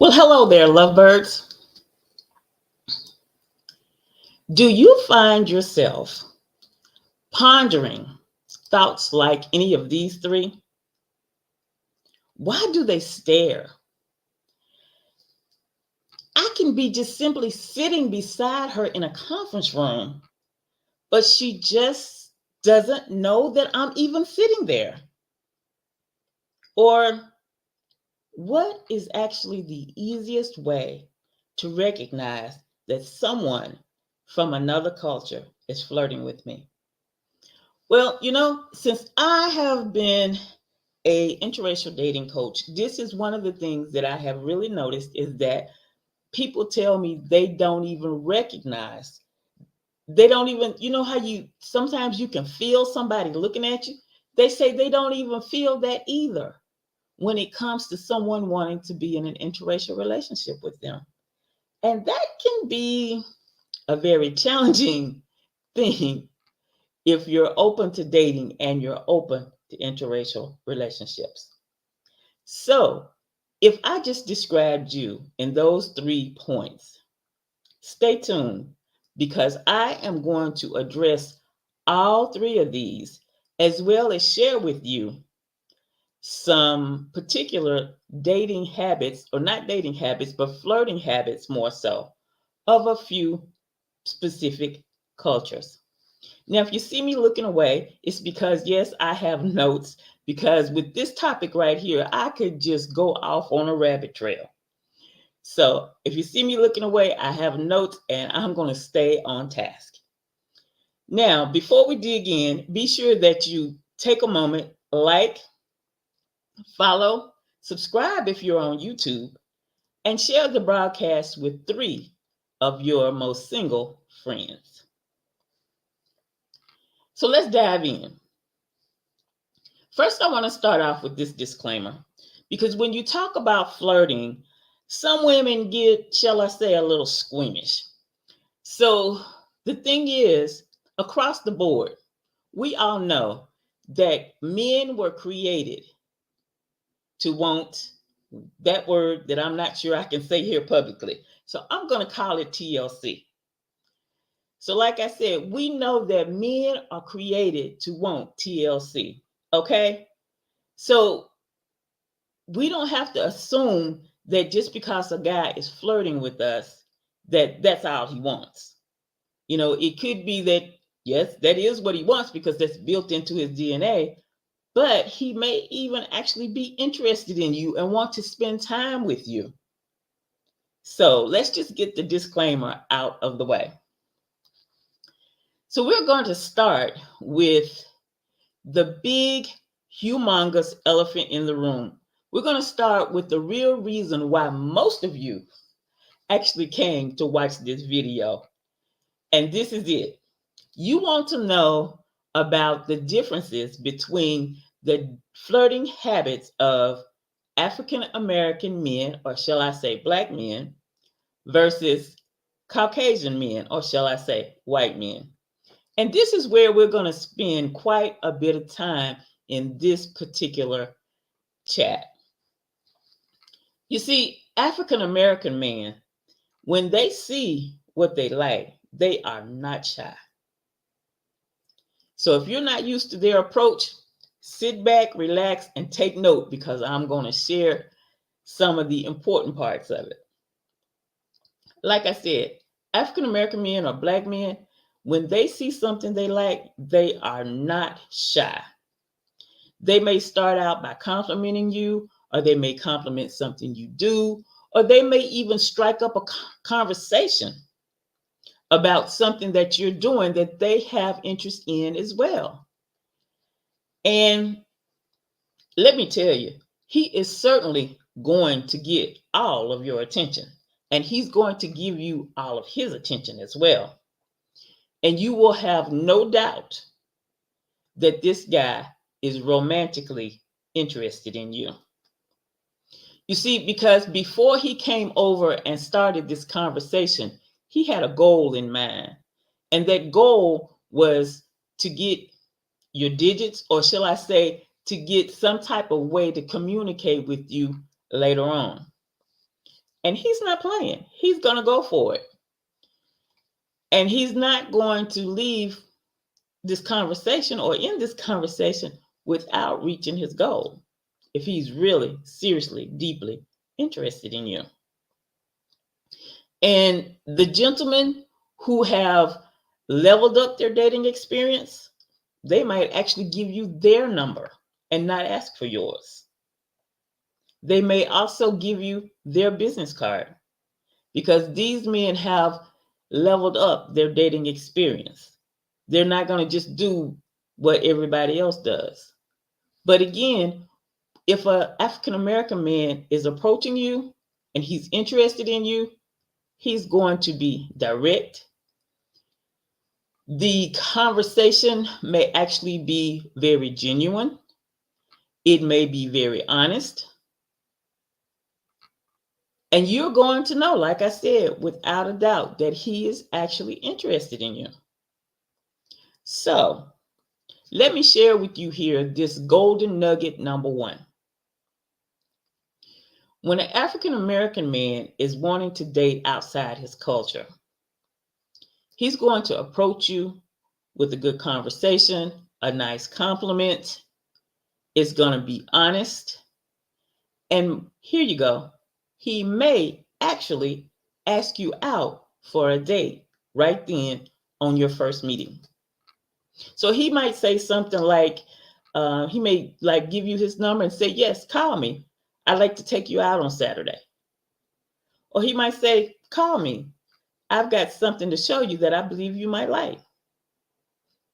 Well, hello there, lovebirds. Do you find yourself pondering thoughts like any of these three? Why do they stare? I can be just simply sitting beside her in a conference room, but she just doesn't know that I'm even sitting there. Or what is actually the easiest way to recognize that someone from another culture is flirting with me? Well, since I have been a interracial dating coach, this is one of the things that I have really noticed is that people tell me they don't even recognize. They don't even, how you sometimes you can feel somebody looking at you. They say they don't even feel that either when it comes to someone wanting to be in an interracial relationship with them. And that can be a very challenging thing if you're open to dating and you're open to interracial relationships. So, if I just described you in those 3 points, stay tuned because I am going to address all three of these as well as share with you some particular dating habits, or not dating habits, but flirting habits more so, of a few specific cultures. Now, if you see me looking away, it's because, yes, I have notes. Because with this topic right here, I could just go off on a rabbit trail. So if you see me looking away, I have notes and I'm going to stay on task. Now, before we dig in, be sure that you take a moment, like, follow, subscribe if you're on YouTube, and share the broadcast with 3 of your most single friends. So let's dive in. First, I want to start off with this disclaimer because when you talk about flirting, some women get, shall I say, a little squeamish. So the thing is, across the board, we all know that men were created to want that word that I'm not sure I can say here publicly. So I'm going to call it TLC. So, like I said, we know that men are created to want TLC. Okay? So we don't have to assume that just because a guy is flirting with us, that that's all he wants. It could be that, yes, that is what he wants because that's built into his DNA, but he may even actually be interested in you and want to spend time with you. So let's just get the disclaimer out of the way. So we're going to start with the big, humongous elephant in the room. We're going to start with the real reason why most of you actually came to watch this video. And this is it. You want to know about the differences between the flirting habits of African American men, or shall I say black men, versus Caucasian men, or shall I say white men. And this is where we're going to spend quite a bit of time in this particular chat. You see, African American men, when they see what they like, they are not shy. So if you're not used to their approach, sit back, relax, and take note because I'm going to share some of the important parts of it. Like I said, African American men or black men, when they see something they like, they are not shy. They may start out by complimenting you, or they may compliment something you do, or they may even strike up a conversation about something that you're doing that they have interest in as well. And let me tell you, he is certainly going to get all of your attention, and he's going to give you all of his attention as well. And you will have no doubt that this guy is romantically interested in you. You see, because before he came over and started this conversation, he had a goal in mind. And that goal was to get your digits, or shall I say, to get some type of way to communicate with you later on. And he's not playing. He's going to go for it. And he's not going to leave this conversation or in this conversation without reaching his goal if he's really, seriously, deeply interested in you. And the gentlemen who have leveled up their dating experience, they might actually give you their number and not ask for yours. They may also give you their business card because these men have leveled up their dating experience. They're not going to just do what everybody else does. But again, if an African American man is approaching you and he's interested in you, he's going to be direct. The conversation may actually be very genuine. It may be very honest. And you're going to know, like I said, without a doubt, that he is actually interested in you. So, let me share with you here this golden nugget number one. When an African American man is wanting to date outside his culture, he's going to approach you with a good conversation, a nice compliment. It's going to be honest. And here you go. He may actually ask you out for a date right then on your first meeting. So he might say something like, he may like give you his number and say, yes, call me. I'd like to take you out on Saturday. Or he might say, call me. I've got something to show you that I believe you might like.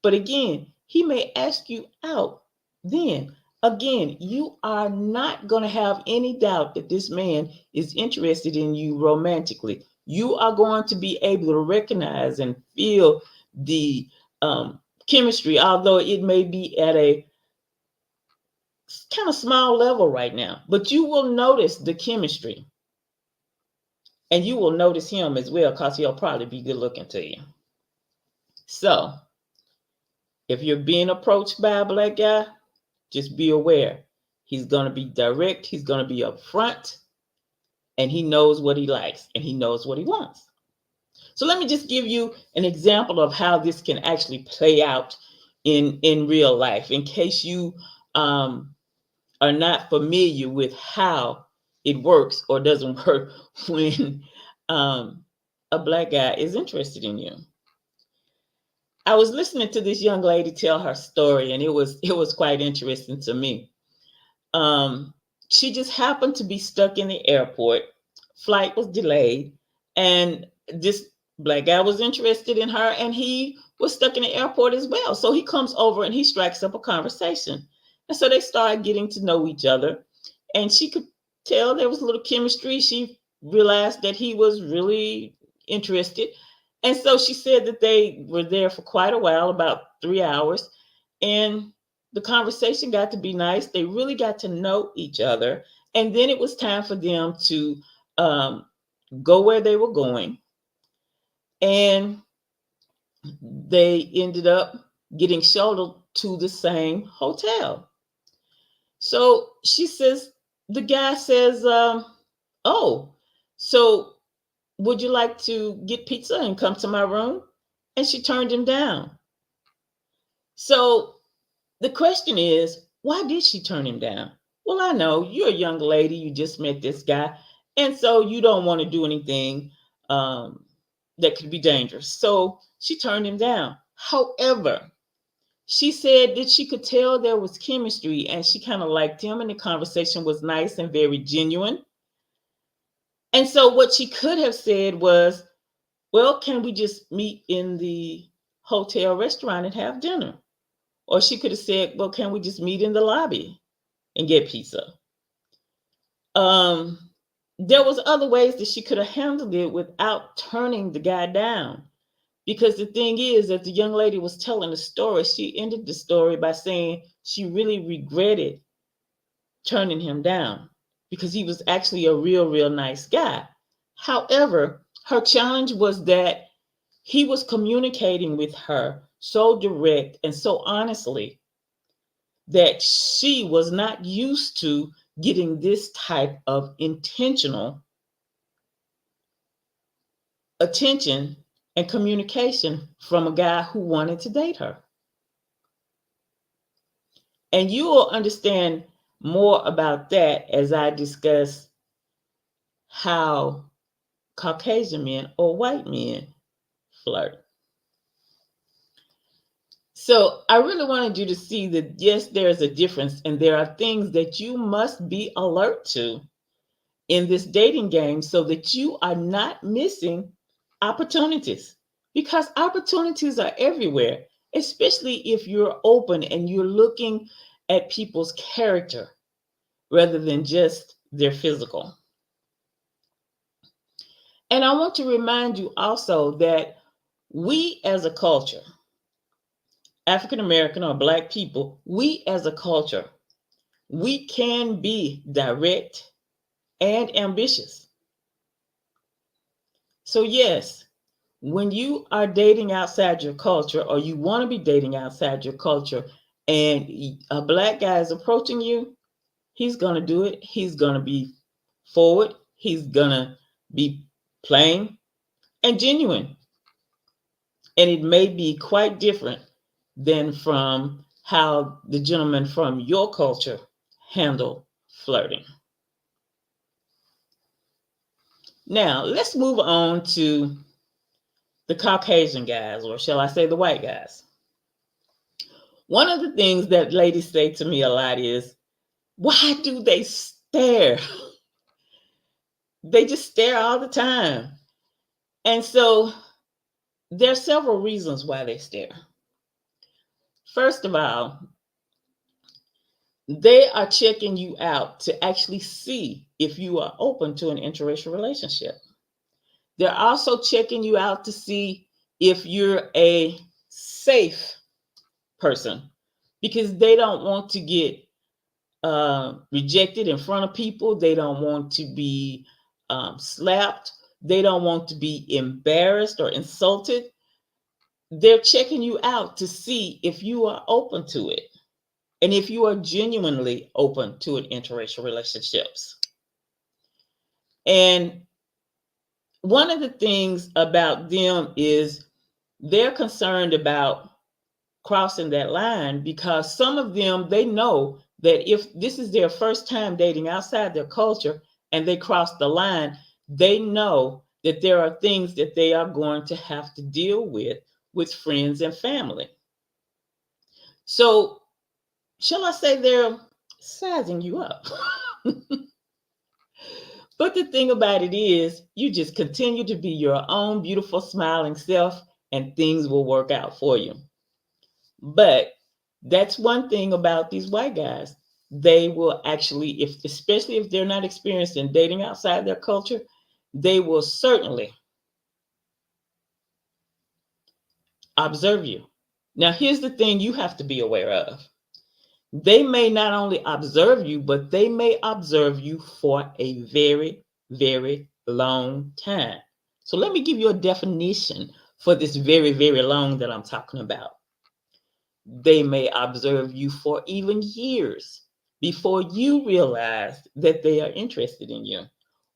But again, he may ask you out then. Again, you are not going to have any doubt that this man is interested in you romantically. You are going to be able to recognize and feel the chemistry, although it may be at a kind of small level right now. But you will notice the chemistry. And you will notice him as well because he'll probably be good looking to you. So, if you're being approached by a black guy, just be aware. He's going to be direct. He's going to be upfront. And he knows what he likes. And he knows what he wants. So let me just give you an example of how this can actually play out in real life. In case you are not familiar with how it works or doesn't work when a black guy is interested in you. I was listening to this young lady tell her story, and it was quite interesting to me. She just happened to be stuck in the airport. Flight was delayed, and this black guy was interested in her, and he was stuck in the airport as well. So he comes over and he strikes up a conversation. And so they started getting to know each other, and she could tell there was a little chemistry. She realized that he was really interested. And so she said that they were there for quite a while, about 3 hours, and the conversation got to be nice. They really got to know each other. And then it was time for them to go where they were going. And they ended up getting shuttled to the same hotel. So she says, the guy says, oh, so would you like to get pizza and come to my room? And she turned him down. So the question is, why did she turn him down? Well, I know you're a young lady. You just met this guy. And so you don't want to do anything that could be dangerous. So she turned him down. However, she said that she could tell there was chemistry and she kind of liked him and the conversation was nice and very genuine. And so what she could have said was, well, can we just meet in the hotel restaurant and have dinner? Or she could have said, well, can we just meet in the lobby and get pizza? There was other ways that she could have handled it without turning the guy down. Because the thing is that the young lady was telling the story. She ended the story by saying she really regretted turning him down because he was actually a real nice guy. However, her challenge was that he was communicating with her so direct and so honestly that she was not used to getting this type of intentional attention and communication from a guy who wanted to date her. And you will understand more about that as I discuss how Caucasian men or white men flirt. So I really wanted you to see that, yes, there's a difference, and there are things that you must be alert to in this dating game so that you are not missing opportunities, because opportunities are everywhere, especially if you're open and you're looking at people's character rather than just their physical. And I want to remind you also that we as a culture, African American or Black people, we as a culture, we can be direct and ambitious. So, yes, when you are dating outside your culture or you want to be dating outside your culture and a Black guy is approaching you, he's going to do it. He's going to be forward. He's going to be plain and genuine. And it may be quite different than from how the gentleman from your culture handle flirting. Now, let's move on to the Caucasian guys, or shall I say the white guys. One of the things that ladies say to me a lot is, why do they stare? They just stare all the time. And so there are several reasons why they stare. First of all, they are checking you out to actually see if you are open to an interracial relationship. They're also checking you out to see if you're a safe person, because they don't want to get rejected in front of people. They don't want to be slapped. They don't want to be embarrassed or insulted. They're checking you out to see if you are open to it and if you are genuinely open to an interracial relationships. And one of the things about them is they're concerned about crossing that line, because some of them, they know that if this is their first time dating outside their culture and they cross the line, they know that there are things that they are going to have to deal with friends and family. So, shall I say they're sizing you up? But the thing about it is, you just continue to be your own beautiful, smiling self, and things will work out for you. But that's one thing about these white guys. They will actually, especially if they're not experienced in dating outside their culture, they will certainly observe you. Now, here's the thing you have to be aware of. They may not only observe you, but they may observe you for a very, very long time. So let me give you a definition for this very, very long that I'm talking about. They may observe you for even years before you realize that they are interested in you,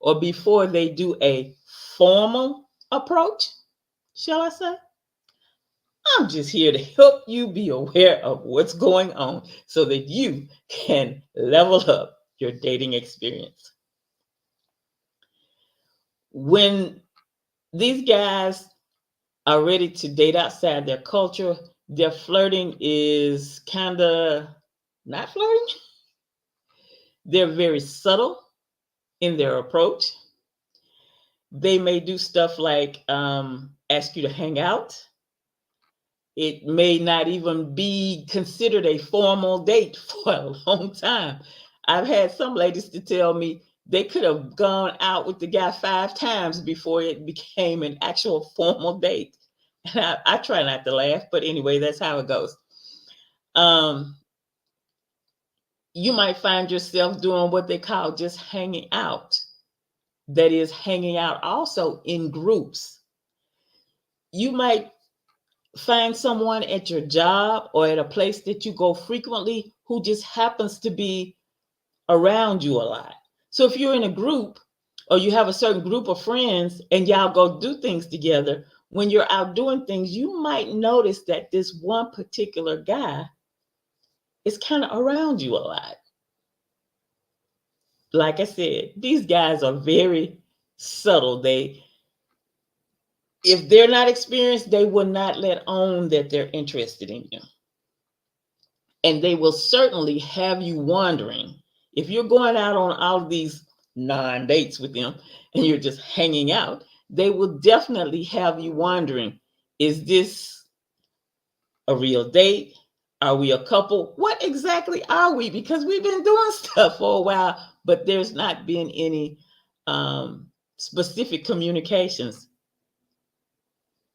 or before they do a formal approach, shall I say? I'm just here to help you be aware of what's going on so that you can level up your dating experience. When these guys are ready to date outside their culture, their flirting is kind of not flirting. They're very subtle in their approach. They may do stuff like ask you to hang out. It may not even be considered a formal date for a long time. I've had some ladies to tell me they could have gone out with the guy 5 times before it became an actual formal date. And I try not to laugh, but anyway, that's how it goes. You might find yourself doing what they call just hanging out. That is, hanging out also in groups. You might find someone at your job or at a place that you go frequently who just happens to be around you a lot. So if you're in a group or you have a certain group of friends and y'all go do things together. When you're out doing things, you might notice that this one particular guy is kind of around you a lot. Like I said, these guys are very subtle. If they're not experienced, they will not let on that they're interested in you. And they will certainly have you wondering. If you're going out on all of these non-dates with them and you're just hanging out, they will definitely have you wondering, is this a real date? Are we a couple? What exactly are we? Because we've been doing stuff for a while, but there's not been any specific communications.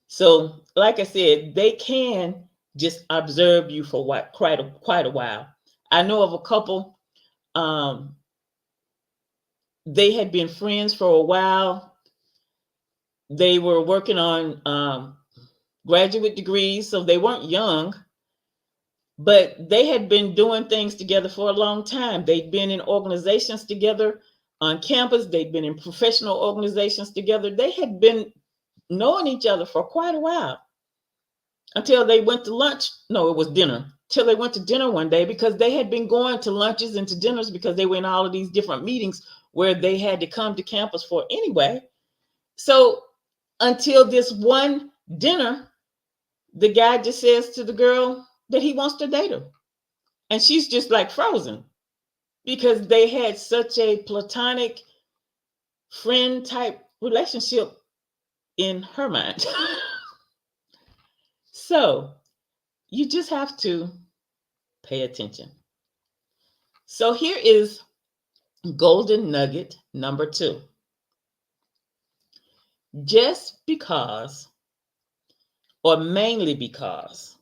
So, like I said, they can just observe you for quite a while. I know of a couple. They had been friends for a while. They were working on graduate degrees, so they weren't young, but they had been doing things together for a long time. They'd been in organizations together on campus. They'd been in professional organizations together. They had been knowing each other for quite a while until they went to lunch. No, it was dinner. Till they went to dinner one day, because they had been going to lunches and to dinners because they were in all of these different meetings where they had to come to campus for anyway. So until this one dinner, the guy just says to the girl that he wants to date her. And she's just like frozen because they had such a platonic friend type relationship in her mind. So you just have to pay attention. So here is golden nugget number 2. Just because, or mainly because,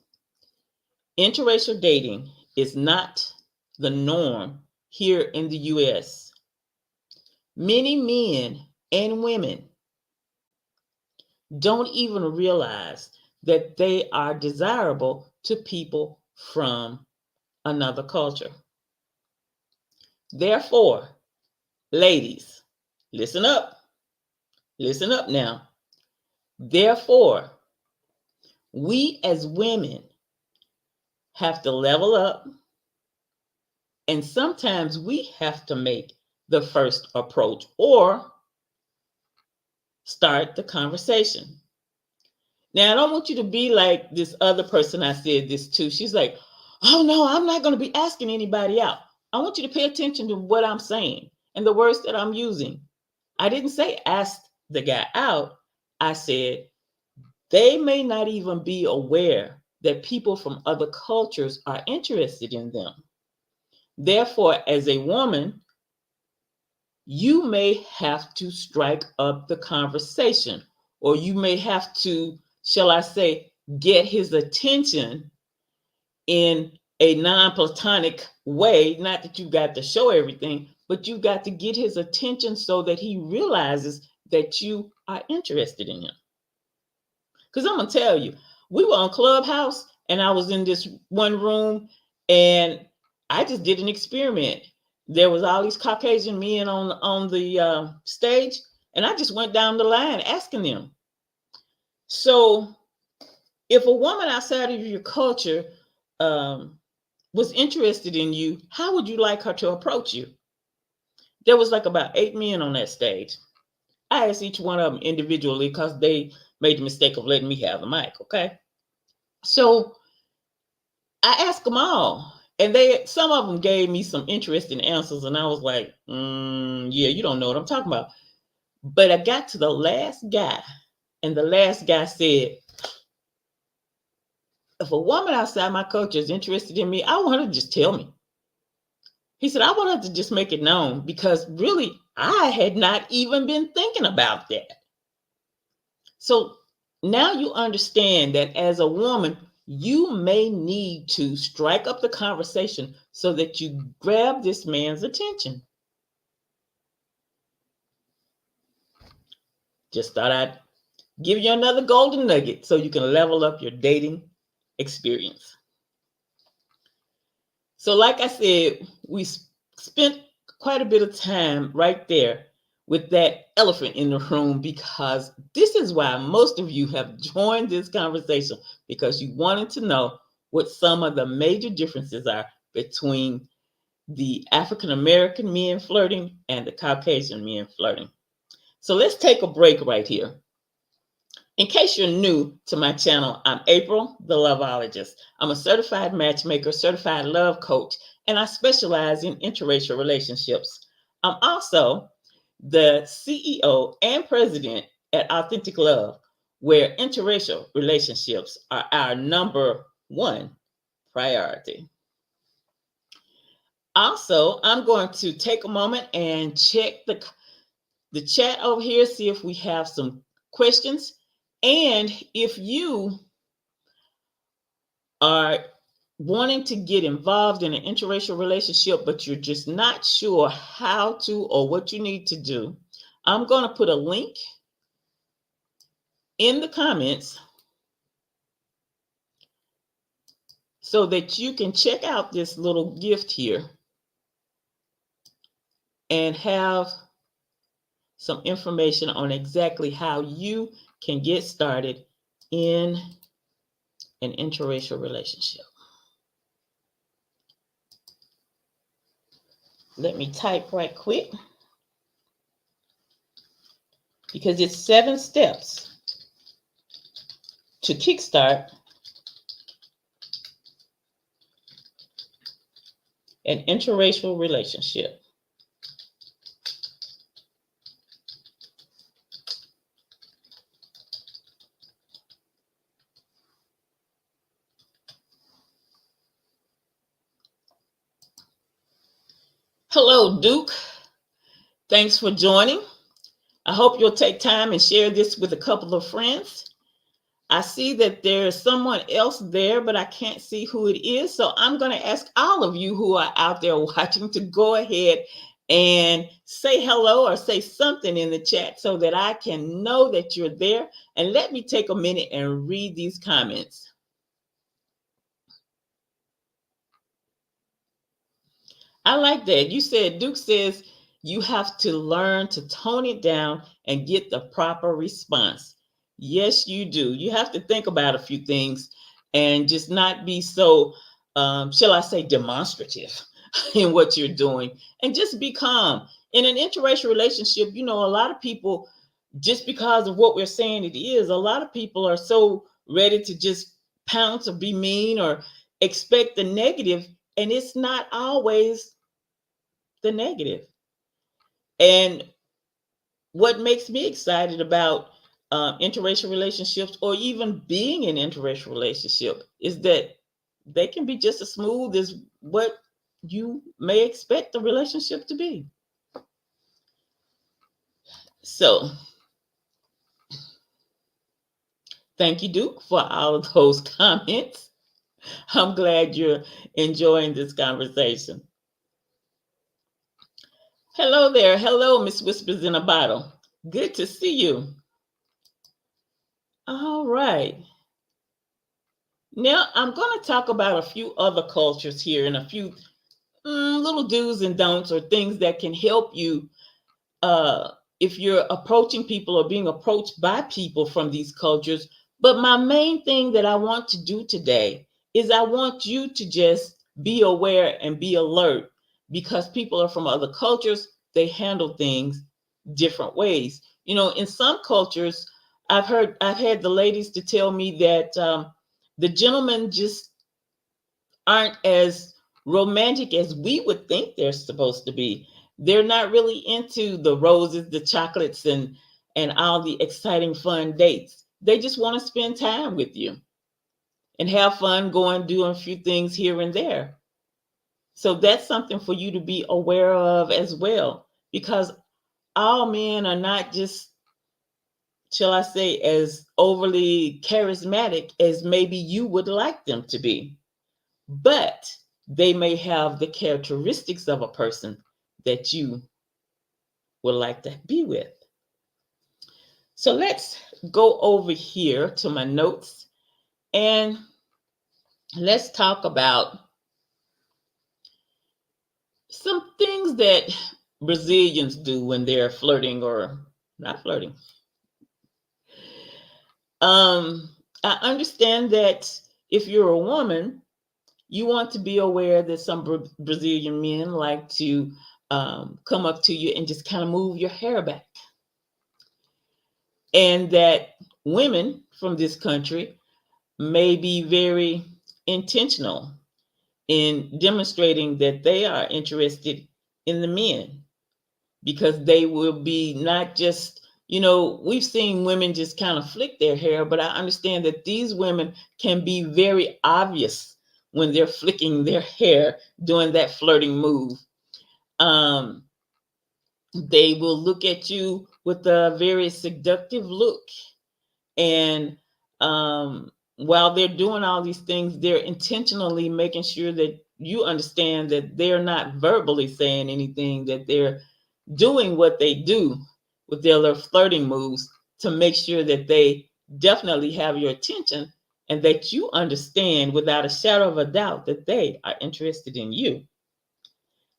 interracial dating is not the norm here in the US, many men and women don't even realize that they are desirable to people from another culture. Therefore, ladies, listen up. Listen up now. Therefore, we as women have to level up, and sometimes we have to make the first approach or start the conversation. Now, I don't want you to be like this other person I said this to. She's like, oh no, I'm not going to be asking anybody out. I want you to pay attention to what I'm saying and the words that I'm using. I didn't say ask the guy out. I said they may not even be aware that people from other cultures are interested in them. Therefore, as a woman, you may have to strike up the conversation, or you may have to, shall I say, get his attention in a non-platonic way. Not that you got to show everything, but you got to get his attention so that he realizes that you are interested in him. Because I'm going to tell you, we were on Clubhouse and I was in this one room and I just did an experiment. There was all these Caucasian men on the stage, and I just went down the line asking them. So if a woman outside of your culture was interested in you, how would you like her to approach you? There was like about 8 men on that stage. I asked each one of them individually because they made the mistake of letting me have the mic, okay? So I asked them all, and some of them gave me some interesting answers, and I was like, yeah, you don't know what I'm talking about. But I got to the last guy, and the last guy said, if a woman outside my culture is interested in me, I want her to just tell me. He said, I want her to just make it known, because really, I had not even been thinking about that. So now you understand that as a woman, you may need to strike up the conversation so that you grab this man's attention. Just thought I'd give you another golden nugget so you can level up your dating experience. So like I said, we spent quite a bit of time right there with that elephant in the room, because this is why most of you have joined this conversation, because you wanted to know what some of the major differences are between the African American men flirting and the Caucasian men flirting. So let's take a break right here. In case you're new to my channel, I'm April the LOVEologist. I'm a certified matchmaker, certified love coach, and I specialize in interracial relationships. I'm also the CEO and president at Authentic Love, where interracial relationships are our number one priority. Also, I'm going to take a moment and check the chat over here, see if we have some questions. And if you are wanting to get involved in an interracial relationship, but you're just not sure how to or what you need to do, I'm going to put a link in the comments so that you can check out this little gift here and have some information on exactly how you can get started in an interracial relationship. Let me type right quick, because it's 7 steps to kickstart an interracial relationship. Hello, Duke. Thanks for joining. I hope you'll take time and share this with a couple of friends. I see that there's someone else there, but I can't see who it is. So I'm going to ask all of you who are out there watching to go ahead and say hello or say something in the chat so that I can know that you're there. And let me take a minute and read these comments. I like that. You said, Duke says, you have to learn to tone it down and get the proper response. Yes, you do. You have to think about a few things and just not be so, shall I say, demonstrative in what you're doing, and just be calm. In an interracial relationship, you know, a lot of people, just because of what we're saying it is, a lot of people are so ready to just pounce or be mean or expect the negative, and it's not always the negative. And what makes me excited about interracial relationships, or even being in an interracial relationship, is that they can be just as smooth as what you may expect the relationship to be. So thank you, Duke, for all of those comments. I'm glad you're enjoying this conversation. Hello there. Hello, Miss Whispers in a Bottle. Good to see you. All right. Now I'm going to talk about a few other cultures here and a few little do's and don'ts, or things that can help you if you're approaching people or being approached by people from these cultures. But my main thing that I want to do today is I want you to just be aware and be alert, because people are from other cultures. They handle things different ways. You know, in some cultures, I've had the ladies to tell me that the gentlemen just aren't as romantic as we would think they're supposed to be. They're not really into the roses, the chocolates, and all the exciting fun dates. They just want to spend time with you and have fun going doing a few things here and there. So that's something for you to be aware of as well, because all men are not just, shall I say, as overly charismatic as maybe you would like them to be. But they may have the characteristics of a person that you would like to be with. So let's go over here to my notes and let's talk about some things that Brazilians do when they're flirting or not flirting. I understand that if you're a woman, you want to be aware that some Brazilian men like to come up to you and just kind of move your hair back. And that women from this country may be very intentional in demonstrating that they are interested in the men because they will be not just, we've seen women just kind of flick their hair, but I understand that these women can be very obvious when they're flicking their hair, doing that flirting move. Um, they will look at you with a very seductive look. And while they're doing all these things, they're intentionally making sure that you understand that they're not verbally saying anything, that they're doing what they do with their little flirting moves to make sure that they definitely have your attention and that you understand without a shadow of a doubt that they are interested in you.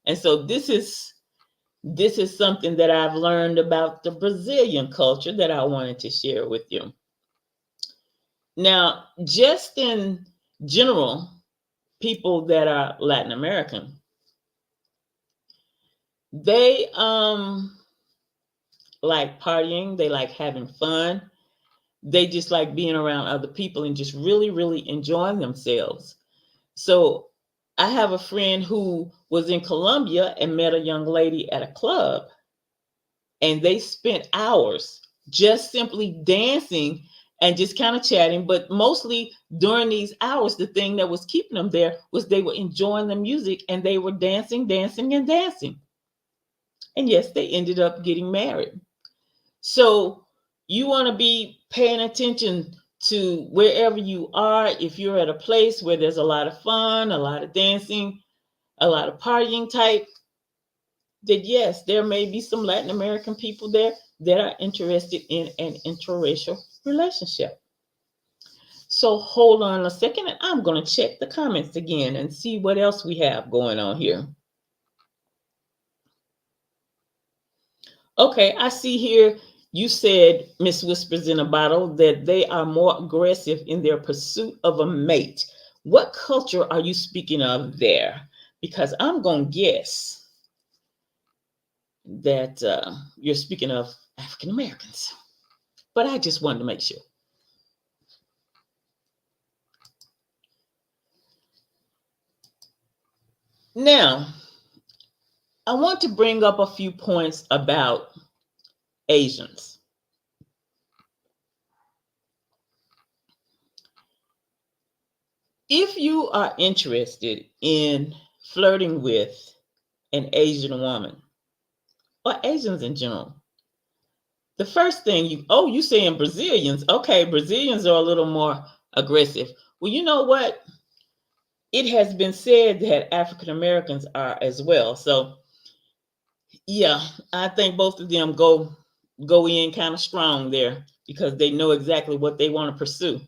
And so this is something that I've learned about the Brazilian culture that I wanted to share with you. Now, just in general, people that are Latin American, they like partying, they like having fun. They just like being around other people and just really, really enjoying themselves. So I have a friend who was in Colombia and met a young lady at a club, and they spent hours just simply dancing and just kind of chatting. But mostly during these hours, the thing that was keeping them there was they were enjoying the music and they were dancing, dancing, and dancing. And yes, they ended up getting married. So you want to be paying attention to wherever you are. If you're at a place where there's a lot of fun, a lot of dancing, a lot of partying type, that yes, there may be some Latin American people there that are interested in an interracial relationship. So hold on a second, and I'm going to check the comments again and see what else we have going on here. Okay, I see here you said, Miss Whispers in a Bottle, that they are more aggressive in their pursuit of a mate. What culture are you speaking of there? Because I'm going to guess that you're speaking of African Americans. But I just wanted to make sure. Now, I want to bring up a few points about Asians. If you are interested in flirting with an Asian woman or Asians in general, the first thing you saying Brazilians. Okay, Brazilians are a little more aggressive. Well, you know what? It has been said that African Americans are as well. So yeah, I think both of them go in kind of strong there because they know exactly what they want to pursue.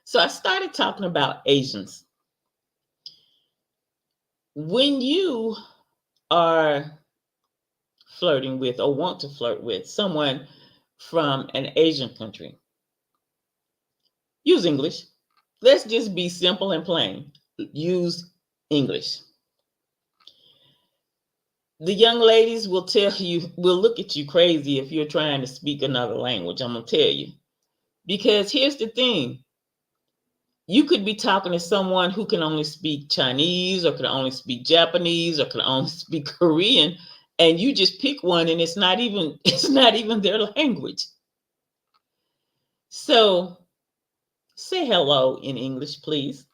So I started talking about Asians. When you are flirting with or want to flirt with someone from an Asian country, use English. Let's just be simple and plain. Use English. The young ladies will look at you crazy if you're trying to speak another language. I'm going to tell you. Because here's the thing, you could be talking to someone who can only speak Chinese or can only speak Japanese or can only speak Korean, and you just pick one and it's not even their language. So say hello in English, please.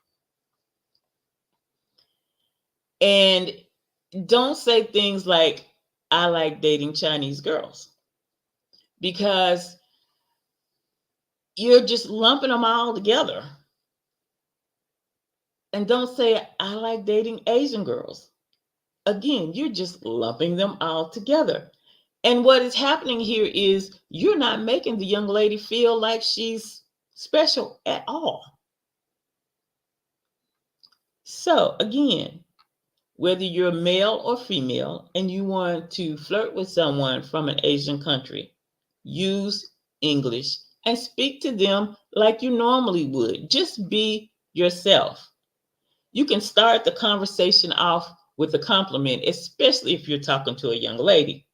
And don't say things like, I like dating Chinese girls, because you're just lumping them all together. And don't say, I like dating Asian girls. Again, you're just lumping them all together. And what is happening here is you're not making the young lady feel like she's special at all. So again, whether you're male or female and you want to flirt with someone from an Asian country, use English and speak to them like you normally would. Just be yourself. You can start the conversation off with a compliment, especially if you're talking to a young lady.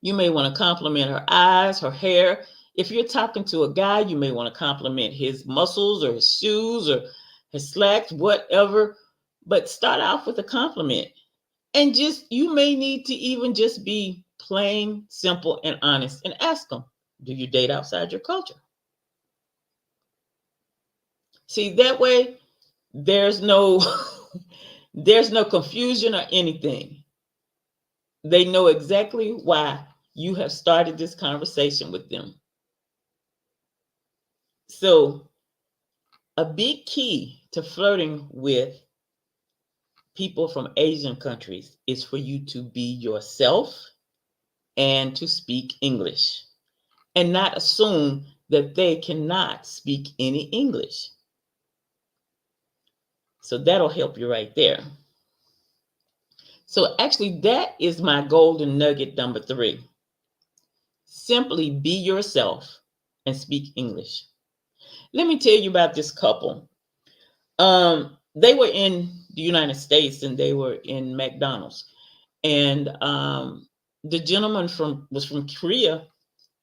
You may want to compliment her eyes, her hair. If you're talking to a guy, you may want to compliment his muscles or his shoes or his slacks, whatever. But start off with a compliment. And just, you may need to even just be plain, simple, and honest and ask them, do you date outside your culture? See, that way there's no there's no confusion or anything. They know exactly why you have started this conversation with them. So, a big key to flirting with people from Asian countries is for you to be yourself and to speak English and not assume that they cannot speak any English. So that'll help you right there. So actually, that is my golden nugget number 3. Simply be yourself and speak English. Let me tell you about this couple. They were in the United States and they were in McDonald's. And the gentleman was from Korea,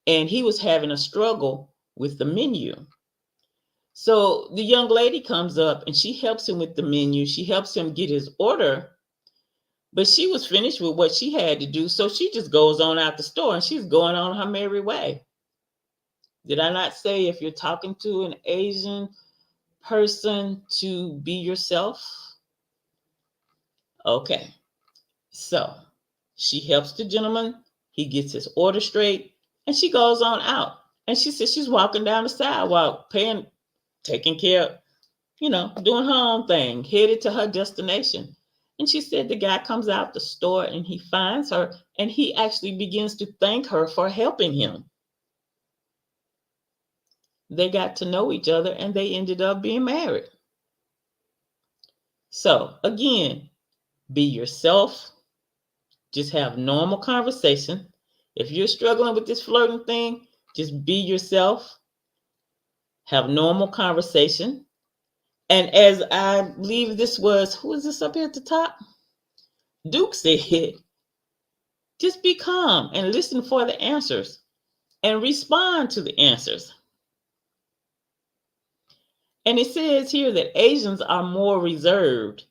and he was having a struggle with the menu. So the young lady comes up and she helps him with the menu. She helps him get his order, but she was finished with what she had to do. So she just goes on out the store and she's going on her merry way. Did I not say if you're talking to an Asian person to be yourself? Okay. So she helps the gentleman. He gets his order straight and she goes on out. And she says she's walking down the sidewalk, taking care of, doing her own thing, headed to her destination. And she said the guy comes out the store and he finds her and he actually begins to thank her for helping him. They got to know each other and they ended up being married. So again, be yourself. Just have normal conversation. If you're struggling with this flirting thing, just be yourself. Have normal conversation. And as I believe this was, who is this up here at the top? Duke said, just be calm and listen for the answers and respond to the answers. And it says here that Asians are more reserved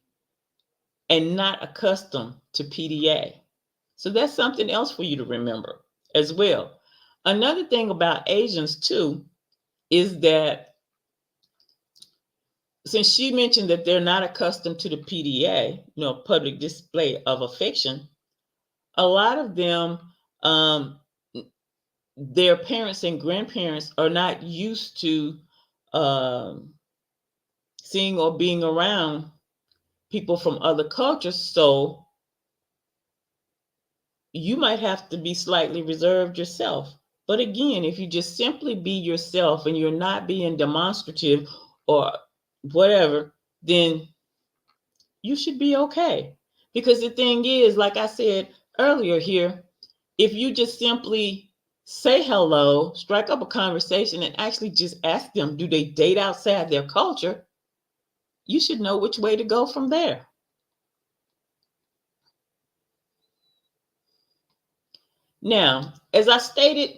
and not accustomed to PDA. So that's something else for you to remember as well. Another thing about Asians too is that since she mentioned that they're not accustomed to the PDA, public display of affection, a lot of them, their parents and grandparents are not used to seeing or being around people from other cultures. So you might have to be slightly reserved yourself. But again, if you just simply be yourself and you're not being demonstrative or whatever, then you should be okay. Because the thing is, like I said earlier here, if you just simply say hello, strike up a conversation, and actually just ask them, do they date outside their culture? You should know which way to go from there. Now, as I stated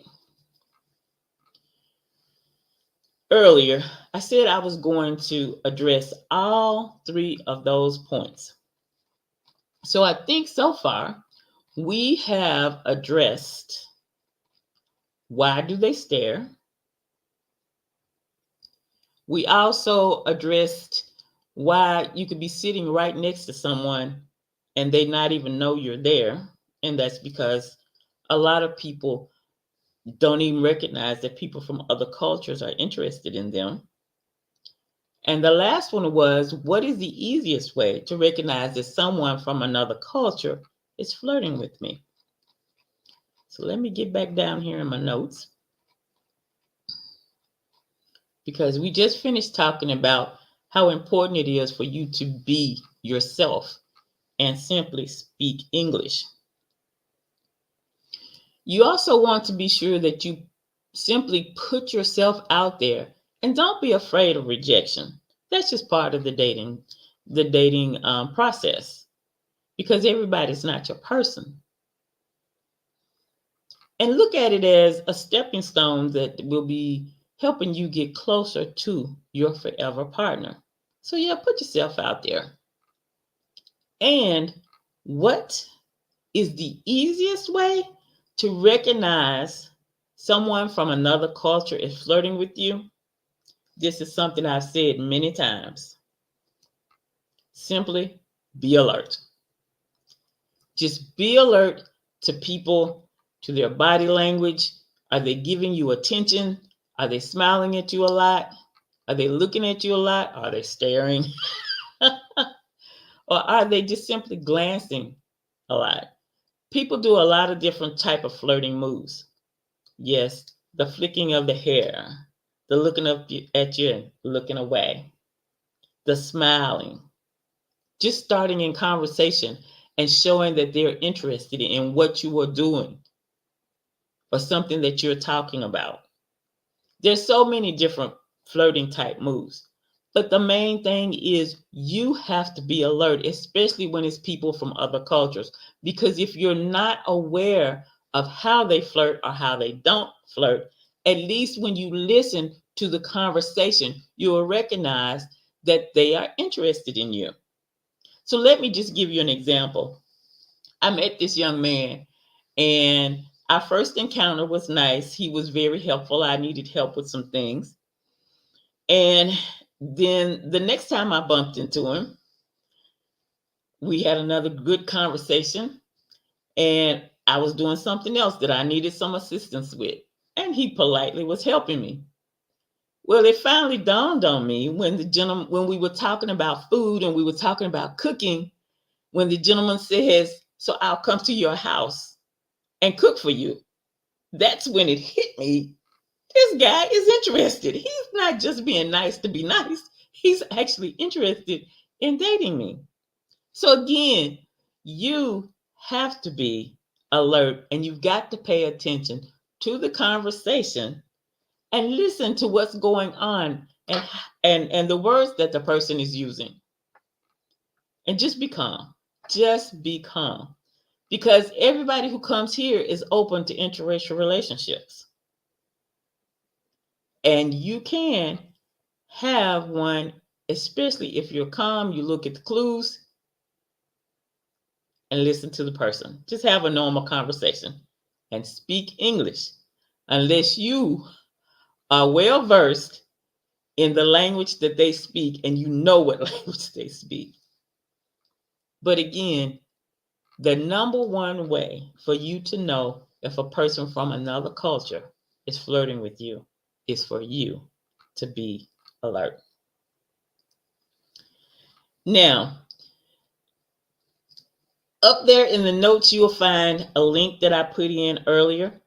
earlier, I said I was going to address all 3 of those points. So I think so far we have addressed why do they stare. We also addressed why you could be sitting right next to someone and they not even know you're there. And that's because a lot of people don't even recognize that people from other cultures are interested in them. And the last one was, what is the easiest way to recognize that someone from another culture is flirting with me? So let me get back down here in my notes, because we just finished talking about how important it is for you to be yourself and simply speak English. You also want to be sure that you simply put yourself out there and don't be afraid of rejection. That's just part of the dating process because everybody's not your person. And look at it as a stepping stone that will be helping you get closer to your forever partner. So, yeah, put yourself out there. And what is the easiest way to recognize someone from another culture is flirting with you? This is something I've said many times. Simply be alert. Just be alert to people, to their body language. Are they giving you attention? Are they smiling at you a lot? Are they looking at you a lot? Are they staring? Or are they just simply glancing a lot? People do a lot of different type of flirting moves. Yes, the flicking of the hair, the looking up at you and looking away, the smiling, just starting in conversation and showing that they're interested in what you are doing or something that you're talking about. There's so many different flirting type moves. But the main thing is you have to be alert, especially when it's people from other cultures. Because if you're not aware of how they flirt or how they don't flirt, at least when you listen to the conversation, you'll recognize that they are interested in you. So let me just give you an example. I met this young man, and our first encounter was nice. He was very helpful. I needed help with some things. And then the next time I bumped into him, we had another good conversation, and I was doing something else that I needed some assistance with. And he politely was helping me. Well, it finally dawned on me when we were talking about food and we were talking about cooking, when the gentleman says, "So I'll come to your house and cook for you." That's when it hit me. This guy is interested. He's not just being nice to be nice. He's actually interested in dating me. So again, you have to be alert and you've got to pay attention to the conversation and listen to what's going on and the words that the person is using. And just be calm. Just be calm. Because everybody who comes here is open to interracial relationships. And you can have one, especially if you're calm, you look at the clues and listen to the person. Just have a normal conversation and speak English unless you are well versed in the language that they speak and you know what language they speak. But again, the number one way for you to know if a person from another culture is flirting with you is for you to be alert. Now, up there in the notes, you'll find a link that I put in earlier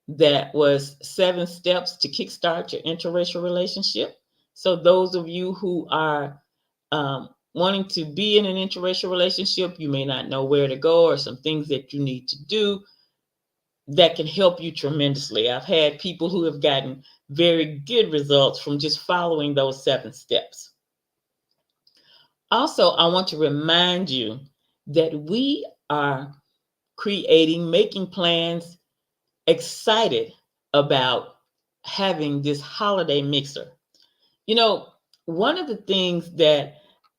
that was 7 steps to kickstart your interracial relationship. So those of you who are wanting to be in an interracial relationship, you may not know where to go or some things that you need to do that can help you tremendously. I've had people who have gotten very good results from just following those 7 steps. Also, I want to remind you that we are making plans, excited about having this holiday mixer. You know, one of the things that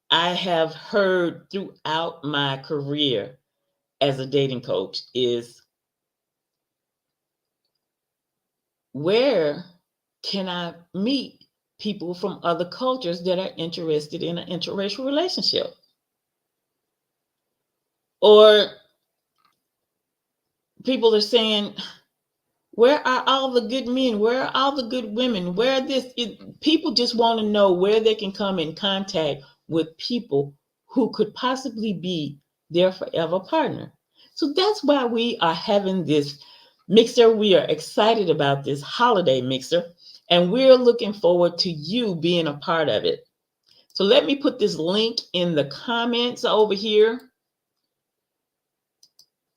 I have heard throughout my career as a dating coach is, where can I meet people from other cultures that are interested in an interracial relationship? Or people are saying, where are all the good men? Where are all the good women? People just want to know where they can come in contact with people who could possibly be their forever partner. So that's why we are having this mixer. We are excited about this holiday mixer, and we're looking forward to you being a part of it. So let me put this link in the comments over here.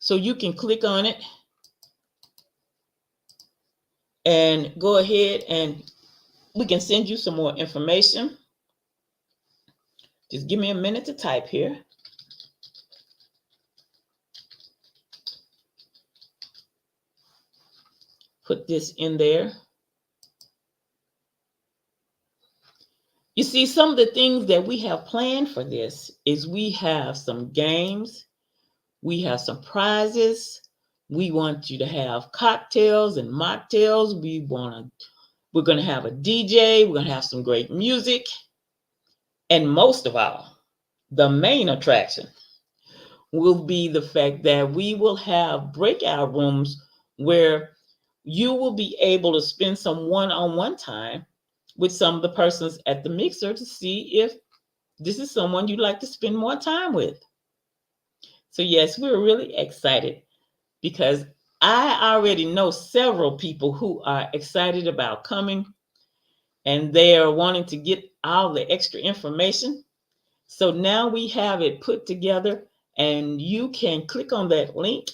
So you can click on it and go ahead and we can send you some more information. Just give me a minute to type here. Put this in there. You see, some of the things that we have planned for this is we have some games, we have some prizes. We want you to have cocktails and mocktails. We're going to have a DJ. We're going to have some great music. And most of all, the main attraction will be the fact that we will have breakout rooms where you will be able to spend some one-on-one time with some of the persons at the mixer to see if this is someone you'd like to spend more time with. So yes, we're really excited because I already know several people who are excited about coming and they are wanting to get all the extra information. So now we have it put together and you can click on that link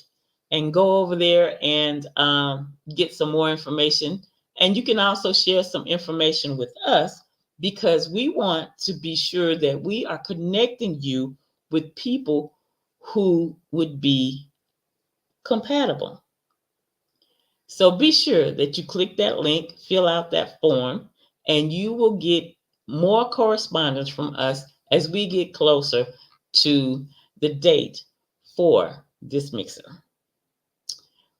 and go over there and get some more information. And you can also share some information with us because we want to be sure that we are connecting you with people who would be compatible. So be sure that you click that link, fill out that form, and you will get more correspondence from us as we get closer to the date for this mixer.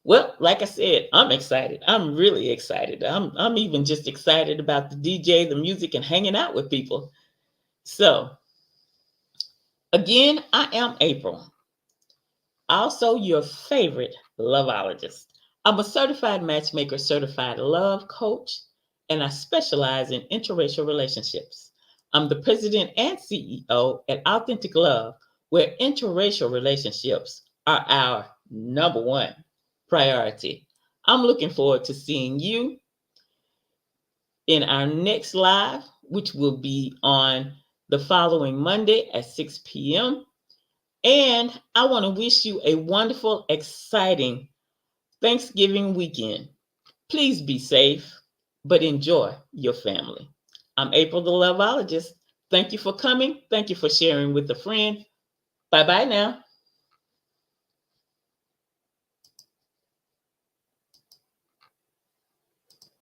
Well, like I said, I'm excited. I'm really excited. I'm even just excited about the DJ, the music, and hanging out with people. So, again, I am April, also your favorite loveologist. I'm a certified matchmaker, certified love coach, and I specialize in interracial relationships. I'm the president and CEO at Authentic Love, where interracial relationships are our number one priority. I'm looking forward to seeing you in our next live, which will be on the following Monday at 6 p.m. And I want to wish you a wonderful, exciting Thanksgiving weekend. Please be safe, but enjoy your family. I'm April the Loveologist. Thank you for coming. Thank you for sharing with a friend. Bye bye now.